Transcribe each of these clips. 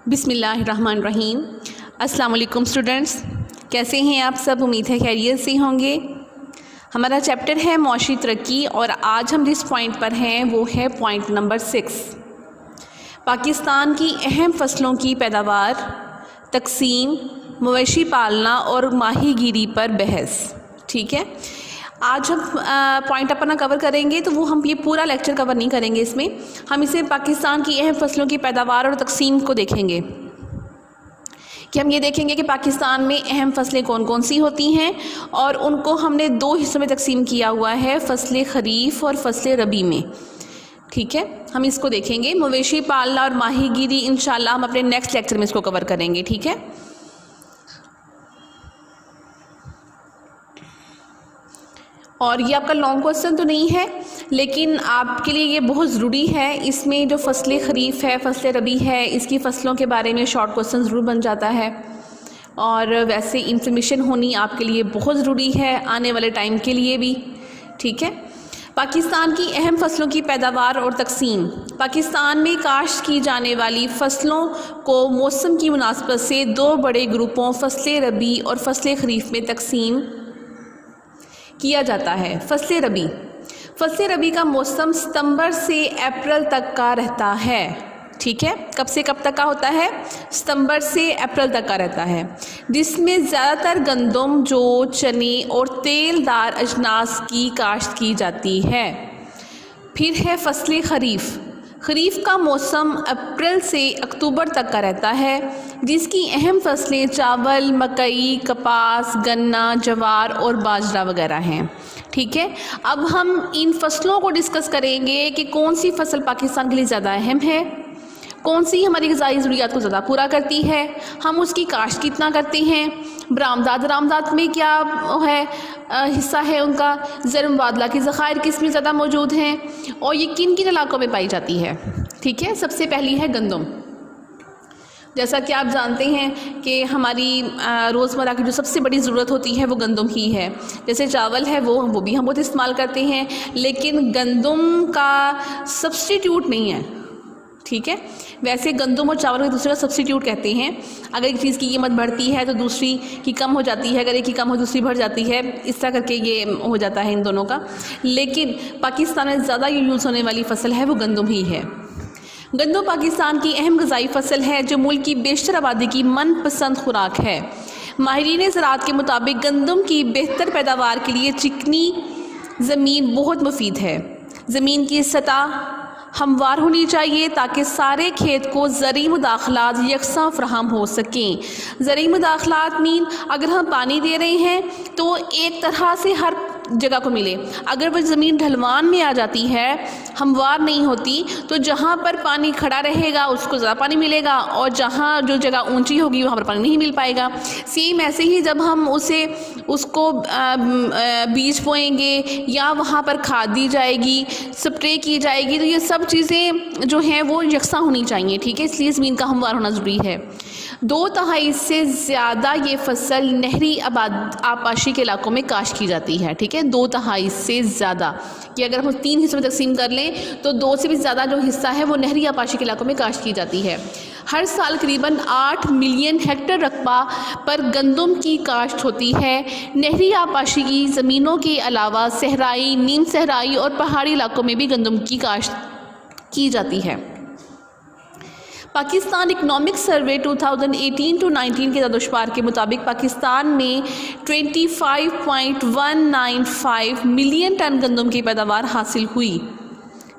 बिस्मिल्लाहिर्रहमानिर्रहीम। अस्सलाम वालेकुम स्टूडेंट्स, कैसे हैं आप सब? उम्मीद है खैरियत से होंगे। हमारा चैप्टर है मौशी तरक्की और आज हम जिस पॉइंट पर हैं वो है पॉइंट नंबर 6, पाकिस्तान की अहम फसलों की पैदावार, तकसीम, मवेशी पालना और माहीगीरी पर बहस। ठीक है, आज हम पॉइंट अपना कवर करेंगे, तो वो हम ये पूरा लेक्चर कवर नहीं करेंगे। इसमें हम इसे पाकिस्तान की अहम फसलों की पैदावार और तकसीम को देखेंगे कि हम ये देखेंगे कि पाकिस्तान में अहम फसलें कौन कौन सी होती हैं और उनको हमने दो हिस्सों में तकसीम किया हुआ है, फसलें खरीफ और फसलें रबी में। ठीक है, हम इसको देखेंगे। मवेशी पालना और माहीगीरी इंशाल्लाह हम अपने नेक्स्ट लेक्चर में इसको कवर करेंगे। ठीक है, और ये आपका लॉन्ग क्वेश्चन तो नहीं है, लेकिन आपके लिए ये बहुत ज़रूरी है। इसमें जो फसलें खरीफ है, फसलें रबी है, इसकी फ़सलों के बारे में शॉर्ट क्वेश्चन ज़रूर बन जाता है और वैसे इंफॉर्मेशन होनी आपके लिए बहुत ज़रूरी है आने वाले टाइम के लिए भी। ठीक है, पाकिस्तान की अहम फसलों की पैदावार और तकसीम। पाकिस्तान में काश्त की जाने वाली फ़सलों को मौसम की मुनासबत से दो बड़े ग्रुपों फसलें रबी और फसलें खरीफ में तकसीम किया जाता है। फसलें रबी का मौसम सितंबर से अप्रैल तक का रहता है। ठीक है, कब से कब तक का होता है? सितंबर से अप्रैल तक का रहता है, जिसमें ज़्यादातर गंदम, जौ, चने और तेलदार अजनास की काश्त की जाती है। फिर है फसलें खरीफ का मौसम अप्रैल से अक्टूबर तक का रहता है, जिसकी अहम फसलें चावल, मकई, कपास, गन्ना, जवार और बाजरा वगैरह हैं। ठीक है, अब हम इन फसलों को डिस्कस करेंगे कि कौन सी फसल पाकिस्तान के लिए ज़्यादा अहम है, कौन सी हमारी ग़िज़ाई ज़रूरियात को ज़्यादा पूरा करती है, हम उसकी काश्त कितना करते हैं, बरामदात में क्या है हिस्सा है उनका, ज़र मुबादला के ज़खायर किस में ज़्यादा मौजूद हैं और ये किन किन इलाकों में पाई जाती है। ठीक है, सबसे पहली है गंदम। जैसा कि आप जानते हैं कि हमारी रोज़मर्रा की जो सबसे बड़ी ज़रूरत होती है वो गंदम ही है। जैसे चावल है वो भी हम बहुत इस्तेमाल करते हैं, लेकिन गंदम का सब्स्टिट्यूट नहीं है। ठीक है, वैसे गंदम और चावल को दूसरे का सब्स्टिट्यूट कहते हैं। अगर एक चीज़ की कीमत बढ़ती है तो दूसरी की कम हो जाती है, अगर एक की कम हो दूसरी बढ़ जाती है, इस तरह करके ये हो जाता है इन दोनों का। लेकिन पाकिस्तान में ज़्यादा यूज़ होने वाली फसल है वो गंदम ही है। गंदम पाकिस्तान की अहम ग़िज़ाई फसल है जो मुल्क की बेशतर आबादी की मनपसंद खुराक है। माहिरीन ज़राअत के मुताबिक गंदम की बेहतर पैदावार के लिए चिकनी ज़मीन बहुत मुफीद है। ज़मीन की सतह हमवार होनी चाहिए ताकि सारे खेत को ज़री मुदाखलात यकसां फ्राहम हो सकें। ज़री मुदाखलात मीन अगर हम पानी दे रहे हैं तो एक तरह से हर जगह को मिले। अगर वह ज़मीन ढलवान में आ जाती है, हमवार नहीं होती, तो जहाँ पर पानी खड़ा रहेगा उसको ज़्यादा पानी मिलेगा और जहाँ जो जगह ऊंची होगी वहाँ पर पानी नहीं मिल पाएगा। सेम ऐसे ही जब हम उसको बीज बोएंगे या वहाँ पर खाद दी जाएगी, स्प्रे की जाएगी, तो ये सब चीज़ें जो हैं वो यकसा होनी चाहिए। ठीक है, इसलिए ज़मीन का हमवार होना ज़रूरी है। 2/3 से ज़्यादा ये फसल नहरी आबाशी के इलाकों में काश्त की जाती है। ठीक है, 2/3 से ज़्यादा, कि अगर हम 3 हिस्सों में तकसीम कर लें तो 2 से भी ज़्यादा जो हिस्सा है वो नहरी आबाशी के इलाकों में काश्त की जाती है। हर साल करीबन 8 मिलियन हेक्टेयर रकबा पर गंदम की काश्त होती है। नहरी आबाशी की ज़मीनों के अलावा सहराई, नीम सहराई और पहाड़ी इलाकों में भी गंदम की काश्त की जाती है। पाकिस्तान इकनॉमिक सर्वे 2018-19 के दादोशुमार के मुताबिक पाकिस्तान में 25.195 मिलियन टन गंदम की पैदावार हासिल हुई।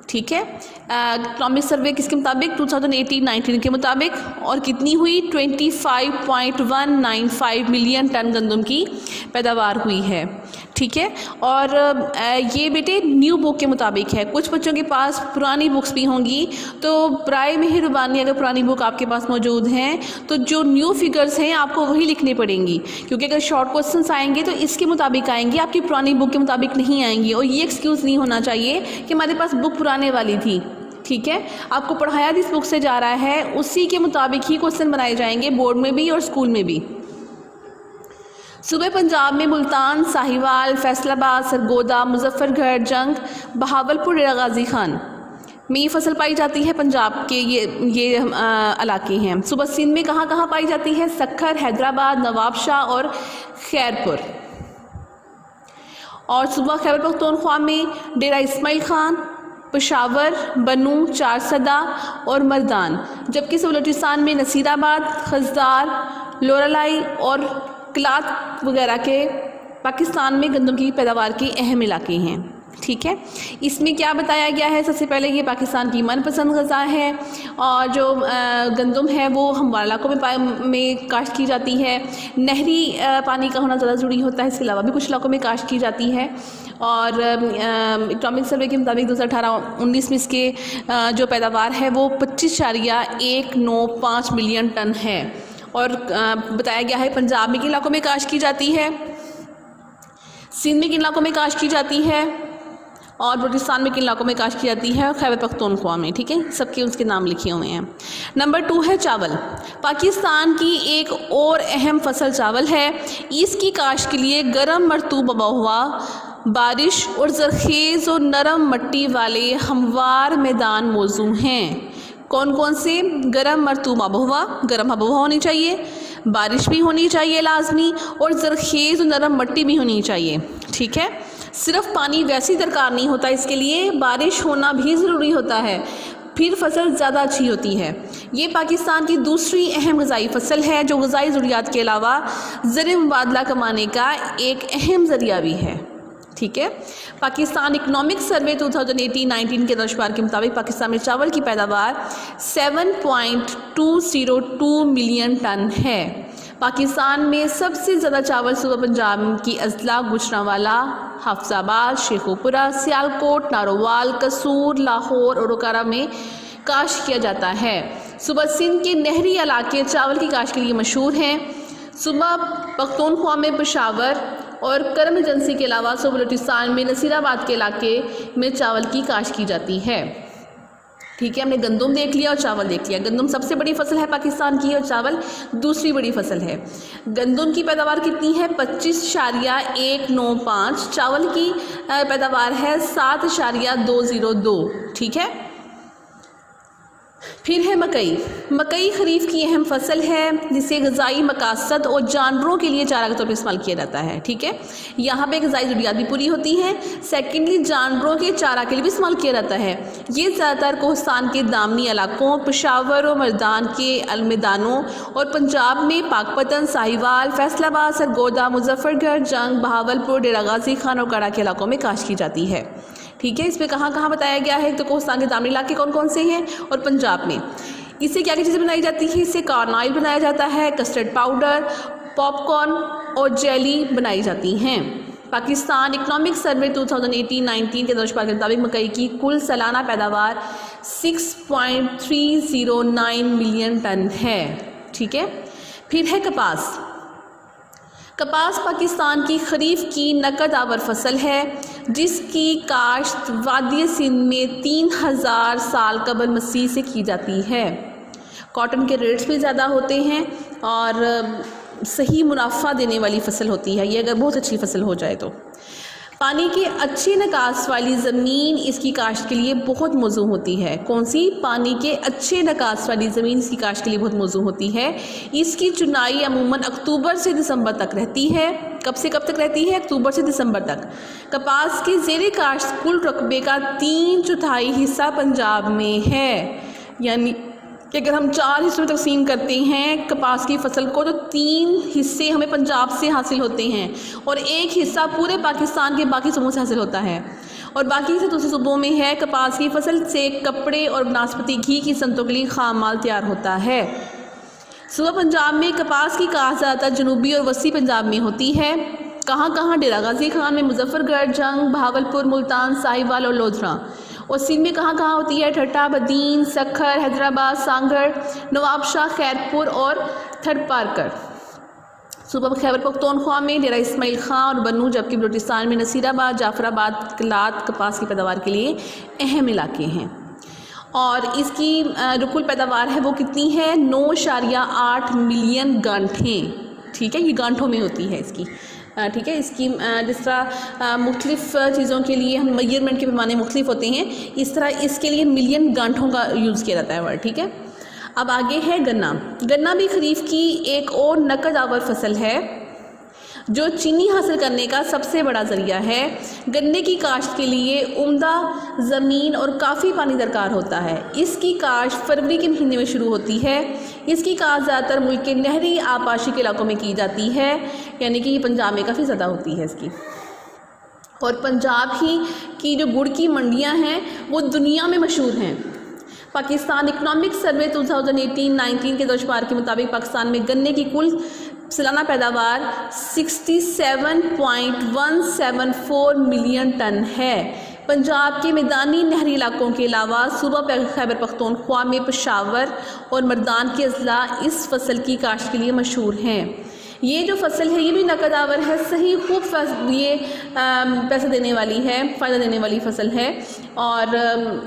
ठीक है, इकनॉमिक सर्वे किसके मुताबिक? 2018-19 के मुताबिक, और कितनी हुई? 25.195 मिलियन टन गंदम की पैदावार हुई है। ठीक है, और ये बेटे न्यू बुक के मुताबिक है। कुछ बच्चों के पास पुरानी बुक्स भी होंगी, तो बराए मेहरबानी अगर पुरानी बुक आपके पास मौजूद हैं तो जो न्यू फिगर्स हैं आपको वही लिखनी पड़ेंगी, क्योंकि अगर शॉर्ट क्वेश्चंस आएंगे तो इसके मुताबिक आएंगे, आपकी पुरानी बुक के मुताबिक नहीं आएंगी। और ये एक्सक्यूज़ नहीं होना चाहिए कि हमारे पास बुक पुराने वाली थी। ठीक है, आपको पढ़ाया जिस बुक से जा रहा है उसी के मुताबिक ही क्वेश्चन बनाए जाएंगे, बोर्ड में भी और स्कूल में भी। सूबे पंजाब में मुल्तान, साहिवाल, फैसलाबाद, सरगोदा, मुजफ्फरगढ़, जंग, बहावलपुर, डेरा गाजी खान में ये फसल पाई जाती है। पंजाब के ये इलाके हैं। सूबा सिंध में कहाँ कहाँ पाई जाती है? सक्खर, हैदराबाद, नवाबशाह और खैरपुर। और सूबा खैबर पख्तूनख्वा में डेरा इस्माइल खान, पेशावर, बनू, चारसदा और मर्दान। जबकि बलूचिस्तान में नसीराबाद, खजदार, लोरालाई और क्लात वगैरह के पाकिस्तान में गंदम की पैदावार के अहम इलाके हैं। ठीक है, इसमें क्या बताया गया है? सबसे पहले ये पाकिस्तान की मनपसंद ग़ज़ा है और जो गंदम है वो हमवार इलाकों में काश्त की जाती है। नहरी पानी का होना ज़्यादा ज़रूरी होता है, इसके अलावा भी कुछ इलाकों में काश्त की जाती है। और इकनॉमिक सर्वे के मुताबिक 2018-19 में इसके जो पैदावार है वो 25.195 मिलियन टन है। और बताया गया है पंजाब में किन इलाकों में काश्त की जाती है, सिंध में किन इलाकों में काश्त की जाती है और बलूचिस्तान में किन इलाकों में काश्त की जाती है, और खैबर पख्तूनख्वा में। ठीक है, सबके उसके नाम लिखे हुए हैं। नंबर 2 है चावल। पाकिस्तान की एक और अहम फसल चावल है। इसकी काश्त के लिए गर्म मरतूब आबोहवा, बारिश और ज़रख़ेज़ और नरम मिट्टी वाले हमवार मैदान मौजू हैं। कौन कौन से? गर्म मरतूब आबोहवा, गर्म आबोहवा होनी चाहिए, बारिश भी होनी चाहिए लाजमी, और ज़रख़ेज़ और नरम मिट्टी भी होनी चाहिए। ठीक है, सिर्फ पानी वैसे ही दरकार नहीं होता, इसके लिए बारिश होना भी ज़रूरी होता है, फिर फसल ज़्यादा अच्छी होती है। ये पाकिस्तान की दूसरी अहम ग़ज़ाई फसल है जो ग़ज़ाई ज़रूरियात के अलावा ज़र मुबादला कमाने का एक अहम ज़रिया भी है। ठीक है, पाकिस्तान इकनॉमिक सर्वे 2018-19 के दशवार के मुताबिक पाकिस्तान में चावल की पैदावार 7.202 मिलियन टन है। पाकिस्तान में सबसे ज़्यादा चावल सूबा पंजाब की अजला, गुजरांवाला, हाफजाबाद, शेखोपुरा, सियालकोट, नारोवाल, कसूर, लाहौर और ओकारा में काश्त किया जाता है। सूबा सिंध के नहरी इलाके चावल की काश्त के लिए मशहूर हैं। सूबा पख्तूनख्वा में पेशावर और करम एजेंसी के अलावा सूबा बलूचिस्तान में नसीराबाद के इलाके में चावल की काश्त की जाती है। ठीक है, हमने गंदम देख लिया और चावल देख लिया। गंदम सबसे बड़ी फसल है पाकिस्तान की और चावल दूसरी बड़ी फसल है। गंदम की पैदावार कितनी है? 25.195। चावल की पैदावार है 7.202। ठीक है, फिर है मकई। मकई खरीफ की अहम फसल है जिसे ग़ज़ाई मकासद और जानवरों के लिए चारा के तौर पर इस्तेमाल किया जाता है। ठीक है, यहाँ पे ग़ज़ाई ज़रूरियात भी पूरी होती हैं। सेकेंडली जानवरों के चारा के लिए भी इस्तेमाल किया जाता है। ये ज़्यादातर कोहिस्तान के दामनी इलाकों, पेशावर और मर्दान के मैदानों और पंजाब में पाकपतन, साहिवाल, फैसलाबाद, सरगोदा, मुजफ्फरगढ़, जंग, बहावलपुर, डेरा गाजी खान और काड़ा के इलाकों में काश्त की जाती है। ठीक है, इसमें कहाँ कहाँ बताया गया है? तो कोहिस्तान के दामनी इलाके कौन कौन से हैं और पंजाब में। इससे क्या क्या चीज़ें बनाई जाती है? इससे कॉर्न ऑयल बनाया जाता है, कस्टर्ड पाउडर, पॉपकॉर्न और जेली बनाई जाती हैं। पाकिस्तान इकनॉमिक सर्वे 2018-19 के दशवार के मुताबिक मकई की कुल सालाना पैदावार 6.309 मिलियन टन है। ठीक है, फिर है कपास। कपास पाकिस्तान की खरीफ की नकद आवर फसल है जिसकी काश्त वादी सिंध में 3000 साल कबल मसीह से की जाती है। कॉटन के रेट्स भी ज़्यादा होते हैं और सही मुनाफा देने वाली फसल होती है ये, अगर बहुत अच्छी फसल हो जाए तो। पानी के अच्छे निकास वाली ज़मीन इसकी काश्त के लिए बहुत मौजूद होती है। कौन सी? पानी के अच्छे निकास वाली ज़मीन इसकी काश्त के लिए बहुत मौजूद होती है। इसकी चुनाई अमूमन अक्टूबर से दिसंबर तक रहती है। कब से कब तक रहती है? अक्टूबर से दिसंबर तक। कपास के ज़ेरे काश्त कुल रकबे का 3/4 हिस्सा पंजाब में है, यानी कि अगर हम 4 हिस्सों में तकसीम करते हैं कपास की फसल को तो 3 हिस्से हमें पंजाब से हासिल होते हैं और 1 हिस्सा पूरे पाकिस्तान के बाकी सूबों से हासिल होता है। और बाकी से दूसरे सूबों में है। कपास की फसल से कपड़े और बनास्पति घी की सनतों के लिए खाम माल तैयार होता है। सूबा पंजाब में कपास की काश्त ज़्यादातर जनूबी और वसी पंजाब में होती है। कहाँ कहाँ? डेरा गाजी खान में, मुजफ्फरगढ़, जंग, बहावलपुर, मुल्तान, साहिवाल और लोधरा। और सिंध में कहाँ कहाँ होती है? ठट्टा, बदीन, सक्खर, हैदराबाद, सांगड़, नवाबशाह, खैरपुर और थरपारकर। सूबा खैबर पख्तूनख्वा में डेरा इस्माइल खान और बनू, जबकि बलूचिस्तान में नसीराबाद, जाफराबाद, क्लात कपास की पैदावार के लिए अहम इलाके हैं। और इसकी जो कुल पैदावार है वो कितनी है? 9.8 मिलियन गांठें। ठीक है, ये गांठों में होती है इसकी ठीक है। इसकी जिस तरह मुख्तलिफ़ चीज़ों के लिए हम मेजरमेंट के पैमाने मुख्तलिफ होते हैं, इस तरह इसके लिए मिलियन गांठों का यूज़ किया जाता है वर्ड, ठीक है। अब आगे है गन्ना। गन्ना भी खरीफ की एक और नकद आवर फसल है जो चीनी हासिल करने का सबसे बड़ा ज़रिया है। गन्ने की काश्त के लिए उम्दा ज़मीन और काफ़ी पानी दरकार होता है। इसकी काश्त फरवरी के महीने में शुरू होती है। इसकी काश्त ज़्यादातर मुल्क के नहरी आबाशी के इलाकों में की जाती है, यानी कि ये पंजाब में काफ़ी ज़्यादा होती है इसकी। और पंजाब ही की जो गुड़ की मंडियाँ हैं वो दुनिया में मशहूर हैं। पाकिस्तान इकनॉमिक सर्वे 2018-19 के दौशमार के मुताबिक पाकिस्तान में गन्ने की कुल सालाना पैदावार 67.174 मिलियन टन है। पंजाब के मैदानी नहरी इलाकों के अलावा सूबा खैबर पख्तूनख्वा में पेशावर और मर्दान के अजला इस फसल की काश्त के लिए मशहूर हैं। ये जो फसल है ये भी नकद आवर है, सही खूब ये पैसा देने वाली है, फ़ायदा देने वाली फसल है। और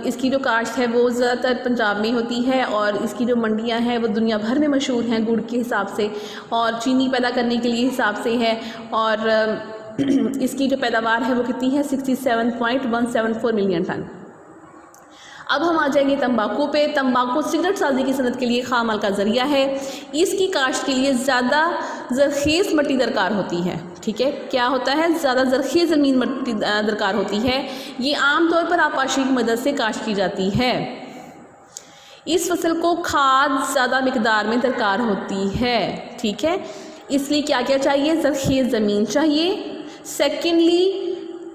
इसकी जो काश्त है वो ज़्यादातर पंजाब में होती है और इसकी जो मंडियां हैं वो दुनिया भर में मशहूर हैं गुड़ के हिसाब से और चीनी पैदा करने के लिए हिसाब से है। और इसकी जो पैदावार है वो कितनी है, 67.174 मिलियन टन। अब हम आ जाएंगे तंबाकू पे। तंबाकू सिगरेट साजी की सनत के लिए खाम माल का ज़रिया है। इसकी काश्त के लिए ज़्यादा ज़रख़ीज़ मिट्टी दरकार होती है, ठीक है। क्या होता है, ज़्यादा ज़रख़ीज़ ज़मीन मिट्टी दरकार होती है। ये आम तौर पर आपाशी की मदद से काश्त की जाती है। इस फसल को खाद ज़्यादा मिकदार में दरकार होती है, ठीक है। इसलिए क्या क्या चाहिए, ज़रख़ीज़ ज़मीन चाहिए, सेकेंडली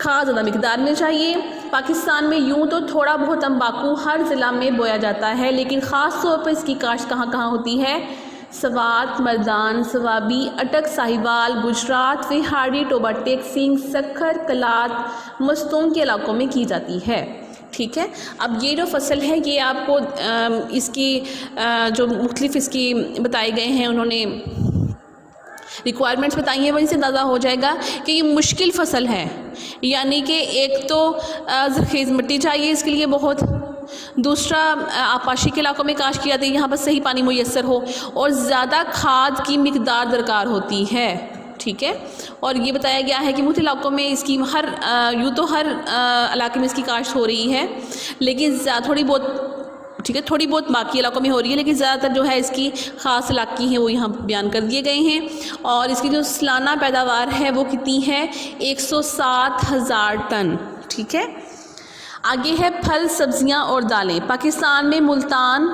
खाद ज़्यादा मिकदार में चाहिए। पाकिस्तान में यूँ तो थोड़ा बहुत तंबाकू हर ज़िला में बोया जाता है, लेकिन ख़ास तौर पर इसकी काश्त कहाँ कहाँ होती है, सवात, मर्दान, सवाबी, अटक, साहिवाल, गुजरात, विहाड़ी, टोबा टेक सिंह, सखर, कलात, मस्तूम के इलाकों में की जाती है, ठीक है। अब ये जो फसल है ये आपको इसकी जो मुख्तलिफ इसकी बताए गए हैं, उन्होंने रिक्वायरमेंट्स बताई हैं, वहीं से अंदाज़ा हो जाएगा कि ये मुश्किल फसल है। यानी कि एक तो ज़रख़ीज़ मिट्टी चाहिए इसके लिए बहुत, दूसरा आपाशी के इलाकों में काश्त की जाती है, यहाँ पर सही पानी मुयस्सर हो, और ज़्यादा खाद की मिकदार दरकार होती है, ठीक है। और ये बताया गया है कि मुख्तलिफ इलाकों में इसकी यूँ तो हर इलाके में इसकी काश्त हो रही है, लेकिन थोड़ी बहुत, ठीक है, थोड़ी बहुत बाकी इलाकों में हो रही है, लेकिन ज़्यादातर जो है इसकी ख़ास इलाके हैं वो यहाँ बयान कर दिए गए हैं। और इसकी जो सालाना पैदावार है वो कितनी है, 107,000 टन, ठीक है। आगे है फल, सब्जियाँ और दालें। पाकिस्तान में मुल्तान,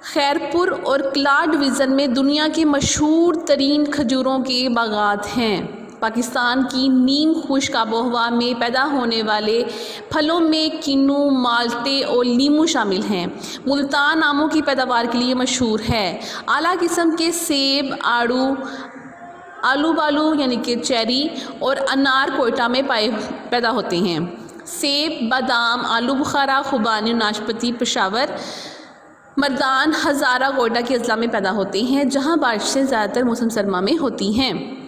खैरपुर और क्लाड डिवीज़न में दुनिया के मशहूर तरीन खजूरों के बागात हैं। पाकिस्तान की नीम खुश्क आबोहवा में पैदा होने वाले फलों में किन्नू, माल्टे और लीमू शामिल हैं। मुल्तान आमों की पैदावार के लिए मशहूर है। आला किस्म के सेब, आलू बालू यानी कि चेरी और अनार कोयटा में पैदा होते हैं। सेब, बादाम, आलू बुखारा, खुबानी, नाशपाती पेशावर, मर्दान, हज़ारा कोयटा के अजला में पैदा होते हैं, जहाँ बारिशें ज़्यादातर मौसम सरमा में होती हैं।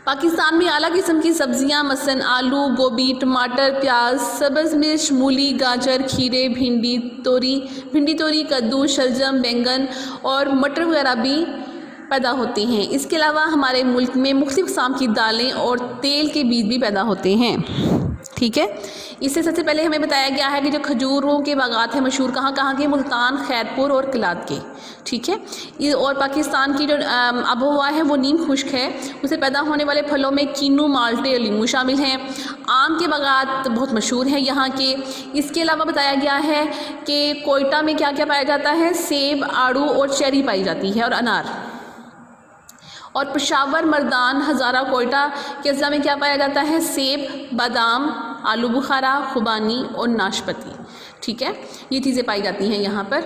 पाकिस्तान में आला किस्म की सब्जियां मसलन आलू, गोभी, टमाटर, प्याज, सब्ज़ मिर्च, मूली, गाजर, खीरे, भिंडी तोरी, कद्दू, शलजम, बैंगन और मटर वगैरह भी पैदा होते हैं। इसके अलावा हमारे मुल्क में मुख्तलिफ किस्म की दालें और तेल के बीज भी पैदा होते हैं, ठीक है। इससे सबसे पहले हमें बताया गया है कि जो खजूरों के बागात हैं मशहूर कहाँ कहाँ के, मुल्तान, खैरपुर और किलाद के, ठीक है। और पाकिस्तान की जो आबोहवा है वो नीम खुश्क है, उसे पैदा होने वाले फलों में किन्नू, माल्टे और लीमू शामिल हैं। आम के बागात बहुत मशहूर हैं यहाँ के। इसके अलावा बताया गया है कि कोयटा में क्या क्या पाया जाता है, सेब, आड़ू और चेरी पाई जाती है और अनार। और पेशावर, मर्दान, हज़ारा कोयटा के अज़ला में क्या पाया जाता है, सेब, बादाम, आलू बुखारा, खुबानी और नाशपाती, ठीक है। ये चीज़ें पाई जाती हैं यहाँ पर।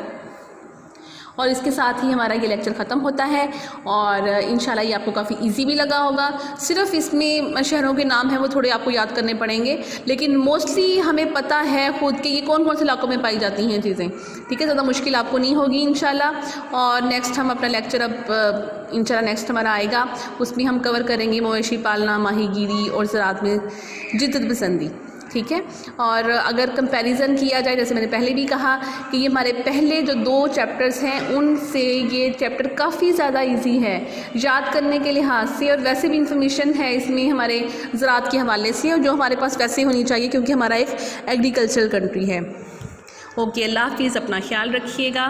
और इसके साथ ही हमारा ये लेक्चर ख़त्म होता है और इंशाल्लाह ये आपको काफ़ी इजी भी लगा होगा। सिर्फ इसमें शहरों के नाम हैं वो थोड़े आपको याद करने पड़ेंगे, लेकिन मोस्टली हमें पता है खुद कि ये कौन कौन से इलाकों में पाई जाती हैं चीज़ें, ठीक है। ज़्यादा मुश्किल आपको नहीं होगी इंशाल्लाह। और नेक्स्ट हम अपना लेक्चर अब इंशाल्लाह नेक्स्ट हमारा आएगा, उसमें हम कवर करेंगे मवेशी पालना, माहीगीरी और ज़राअत में जिद्दत पसंदी। ठीक है। और अगर कंपैरिजन किया जाए, जैसे मैंने पहले भी कहा कि ये हमारे पहले जो 2 चैप्टर्स हैं उनसे ये चैप्टर काफ़ी ज़्यादा इजी है याद करने के लिहाज से, और वैसे भी इंफॉर्मेशन है इसमें हमारे ज़राअत के हवाले से, और जो हमारे पास वैसे होनी चाहिए क्योंकि हमारा एक एग्रीकल्चरल कंट्री है। ओके, अल्लाह हाफिज़, अपना ख्याल रखिएगा।